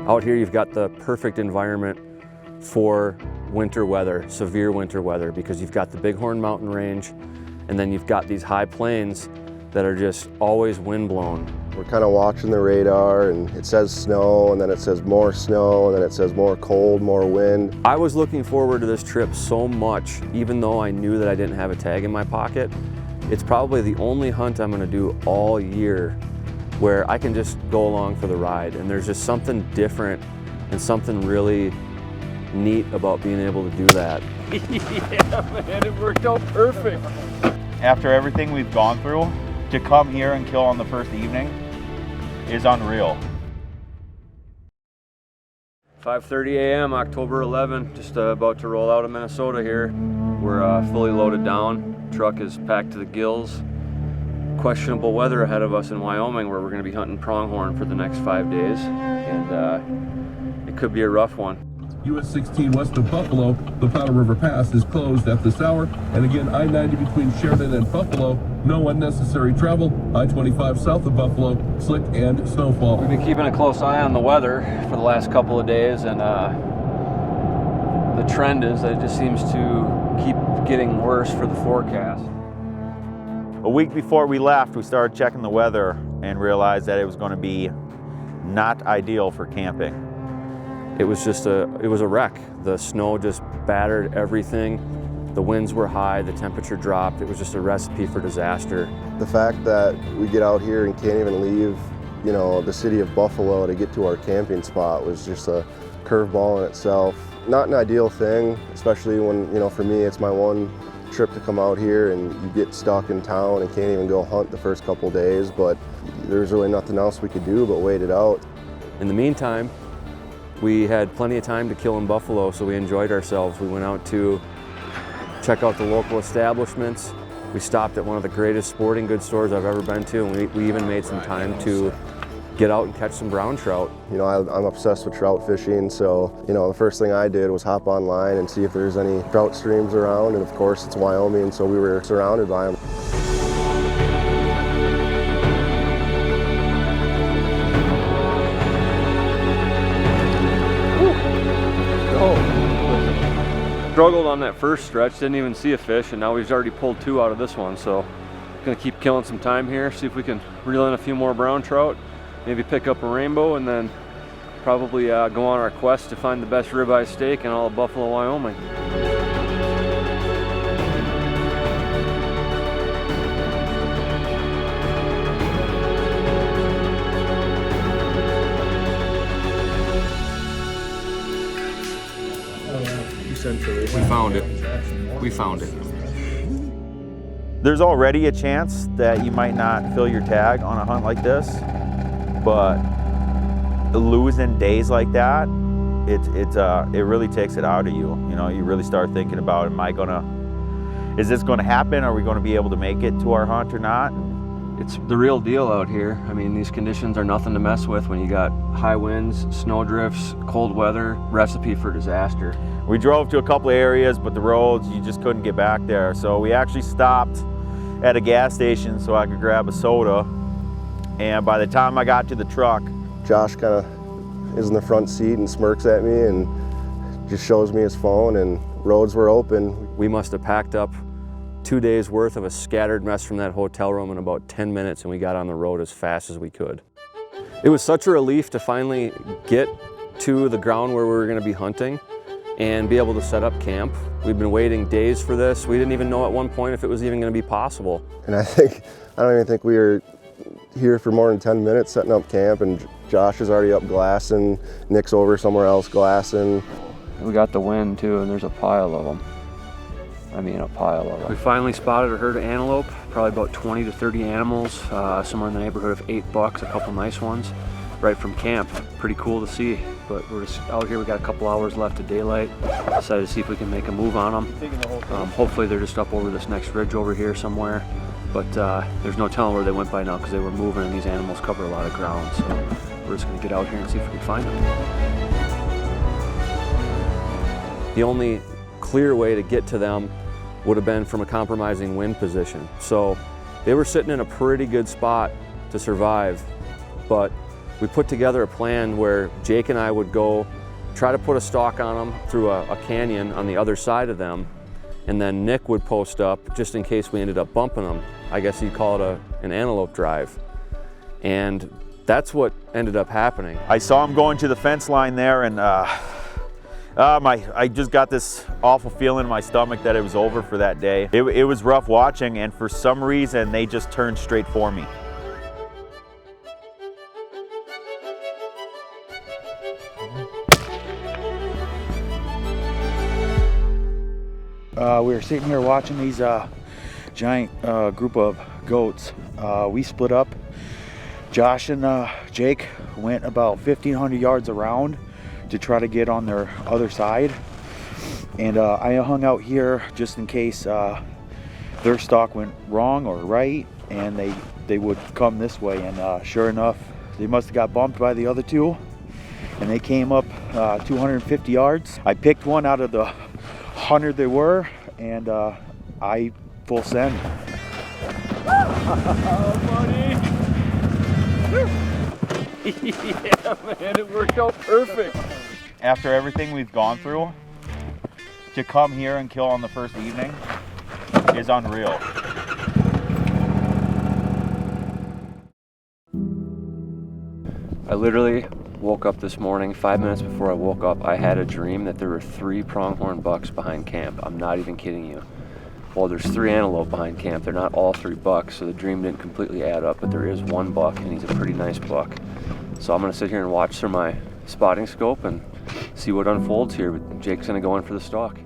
Out here you've got the perfect environment for winter weather, severe winter weather, because you've got the Bighorn mountain range and then you've got these high plains that are just always windblown. We're kind of watching the radar and it says snow and then it says more snow and then it says more cold, more wind. I was looking forward to this trip so much, even though I knew that I didn't have a tag in my pocket. It's probably the only hunt I'm gonna do all year where I can just go along for the ride, and there's just something different and something really neat about being able to do that. Yeah, man, it worked out perfect. After everything we've gone through, to come here and kill on the first evening is unreal. 5:30 a.m. October 11, just about to roll out of Minnesota here. We're fully loaded down. Truck is packed to the gills. Questionable weather ahead of us in Wyoming, where we're going to be hunting pronghorn for the next 5 days, and it could be a rough one. US 16 west of Buffalo, the Powder River Pass is closed at this hour, and again I-90 between Sheridan and Buffalo, no unnecessary travel. I-25 south of Buffalo, slick and snowfall. We've been keeping a close eye on the weather for the last couple of days, and the trend is that it just seems to keep getting worse for the forecast. A week before we left, we started checking the weather and realized that it was going to be not ideal for camping. It was a wreck. The snow just battered everything. The winds were high, the temperature dropped. It was just a recipe for disaster. The fact that we get out here and can't even leave, the city of Buffalo to get to our camping spot was just a curveball in itself. Not an ideal thing, especially when, for me, it's my one trip to come out here and you get stuck in town and can't even go hunt the first couple days, but there's really nothing else we could do but wait it out. In the meantime, we had plenty of time to kill in Buffalo, so we enjoyed ourselves. We went out to check out the local establishments. We stopped at one of the greatest sporting goods stores I've ever been to, and we even made some time to get out and catch some brown trout. I'm obsessed with trout fishing, so the first thing I did was hop online and see if there's any trout streams around, and of course it's Wyoming, so we were surrounded by them. Struggled on that first stretch, didn't even see a fish, and now we've already pulled 2 out of this one, so gonna keep killing some time here, see if we can reel in a few more brown trout, maybe pick up a rainbow, and then probably go on our quest to find the best ribeye steak in all of Buffalo, Wyoming. We found it. We found it. There's already a chance that you might not fill your tag on a hunt like this, but losing days like that, it really takes it out of you. You really start thinking about, is this gonna happen? Are we gonna be able to make it to our hunt or not? It's the real deal out here. I mean, these conditions are nothing to mess with when you got high winds, snow drifts, cold weather, recipe for disaster. We drove to a couple of areas, but the roads, you just couldn't get back there. So we actually stopped at a gas station so I could grab a soda. And by the time I got to the truck, Josh kind of is in the front seat and smirks at me and just shows me his phone, and roads were open. We must have packed up 2 days worth of a scattered mess from that hotel room in about 10 minutes, and we got on the road as fast as we could. It was such a relief to finally get to the ground where we were going to be hunting and be able to set up camp. We've been waiting days for this. We didn't even know at one point if it was even going to be possible. And I don't even think we were here for more than 10 minutes setting up camp, and Josh is already up glassing, Nick's over somewhere else glassing. We got the wind too, and there's a pile of them. I mean, a pile of them. We finally spotted a herd of antelope, probably about 20 to 30 animals, somewhere in the neighborhood of 8 bucks, a couple nice ones, right from camp. Pretty cool to see, but we're just out here. We got a couple hours left of daylight. Decided to see if we can make a move on them. Hopefully they're just up over this next ridge over here somewhere, but there's no telling where they went by now because they were moving, and these animals cover a lot of ground, so we're just gonna get out here and see if we can find them. The only clear way to get to them would have been from a compromising wind position. So they were sitting in a pretty good spot to survive, but we put together a plan where Jake and I would go try to put a stalk on them through a canyon on the other side of them, and then Nick would post up just in case we ended up bumping them. I guess you'd call it an antelope drive. And that's what ended up happening. I saw him going to the fence line there, and I just got this awful feeling in my stomach that it was over for that day. It was rough watching, and for some reason they just turned straight for me. We were sitting here watching these giant group of goats. We split up. Josh and Jake went about 1,500 yards around to try to get on their other side. And I hung out here just in case their stalk went wrong or right, and they would come this way. And sure enough, they must have got bumped by the other two, and they came up 250 yards. I picked one out of the 100 they were, and I full send. Oh, buddy. Yeah, man, it worked out perfect. After everything we've gone through, to come here and kill on the first evening is unreal. I literally woke up this morning, 5 minutes before I woke up, I had a dream that there were 3 pronghorn bucks behind camp. I'm not even kidding you. Well, there's 3 antelope behind camp. They're not all 3 bucks, so the dream didn't completely add up, but there is 1 buck, and he's a pretty nice buck. So I'm gonna sit here and watch through my spotting scope and see what unfolds here, but Jake's gonna go in for the stalk.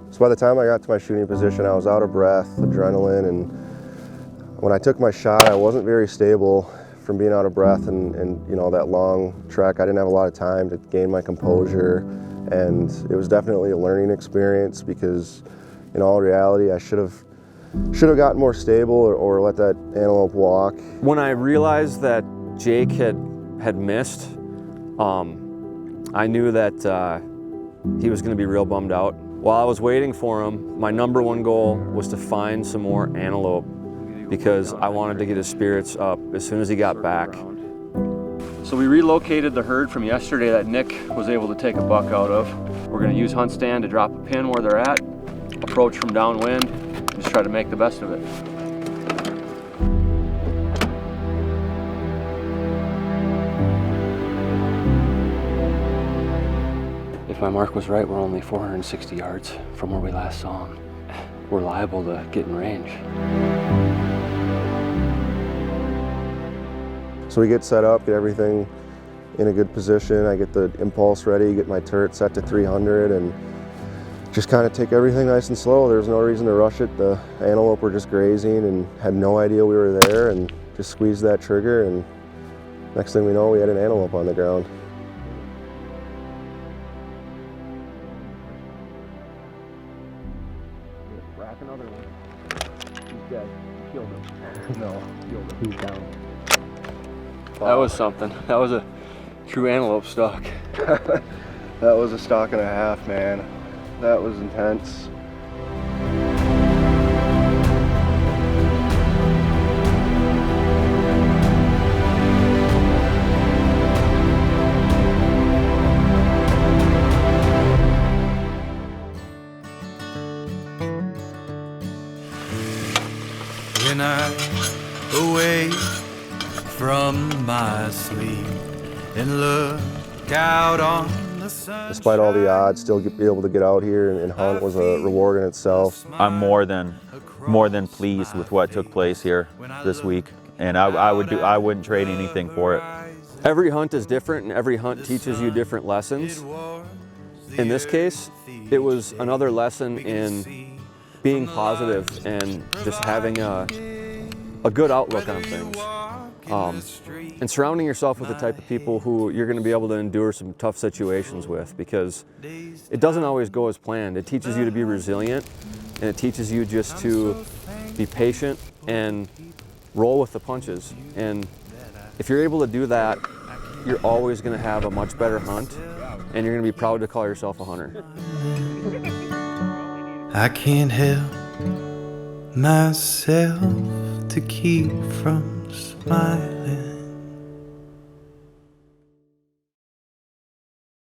So by the time I got to my shooting position, I was out of breath, adrenaline, and when I took my shot, I wasn't very stable from being out of breath and you know, that long trek. I didn't have a lot of time to gain my composure, and it was definitely a learning experience because in all reality, I should have gotten more stable or let that antelope walk. When I realized that Jake had missed, I knew that he was gonna be real bummed out. While I was waiting for him, my #1 goal was to find some more antelope because I wanted to get his spirits up as soon as he got back. So we relocated the herd from yesterday that Nick was able to take a buck out of. We're gonna use hunt stand to drop a pin where they're at, approach from downwind, just try to make the best of it. If my mark was right, we're only 460 yards from where we last saw him. We're liable to get in range. So we get set up, get everything in a good position. I get the impulse ready, get my turret set to 300, and just kind of take everything nice and slow. There was no reason to rush it. The antelope were just grazing and had no idea we were there, and just squeezed that trigger, and next thing we know, we had an antelope on the ground. Rack another one. He's dead. You killed him. No, killed him. He's down. That was something. That was a true antelope stalk. That was a stalk and a half, man. That was intense. When I awake from my sleep and look out on the sun. Despite all the odds, still be able to get out here and hunt was a reward in itself. I'm more than pleased with what took place here this week, and I wouldn't trade anything for it. Every hunt is different, and every hunt teaches you different lessons. In this case, it was another lesson in being positive and just having a good outlook on things. And surrounding yourself with the type of people who you're going to be able to endure some tough situations with, because it doesn't always go as planned. It teaches you to be resilient, and it teaches you just to be patient and roll with the punches. And if you're able to do that, you're always going to have a much better hunt, and you're going to be proud to call yourself a hunter. I can't help myself to keep from smiling.